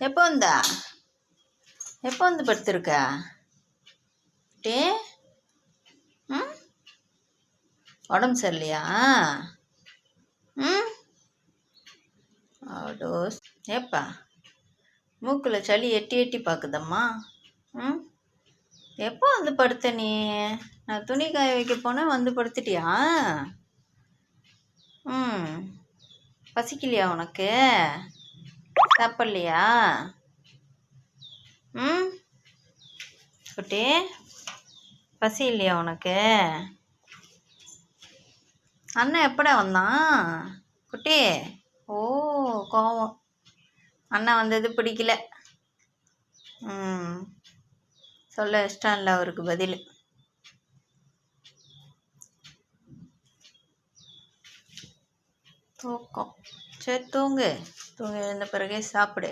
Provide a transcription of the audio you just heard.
எப்போ வந்தா? எப்போ வந்து படுத்திருக்கா? டே ம் உடம்பு சரியில்லையா? ம் டோஸ் ஏப்பா மூக்கில் சளி எட்டி எட்டி பார்க்குதம்மா. ம் எப்போ வந்து படுத்த நீ? நான் துணி காய வைக்க போனேன், வந்து படுத்துட்டியா? ம் பசிக்கலையா உனக்கு? சாப்பிட்லையா? ம் குட்டி பசி இல்லையா உனக்கு? அண்ணன் எப்படா வந்தான் குட்டி? ஓ கோவம், அண்ணன் வந்தது பிடிக்கல. ம் சொல்ல இஷ்டம் இல்லை அவருக்கு பதில். தூக்கம். சரி தூங்கு, தூங்கி எழுந்த பிறகே சாப்பிடு.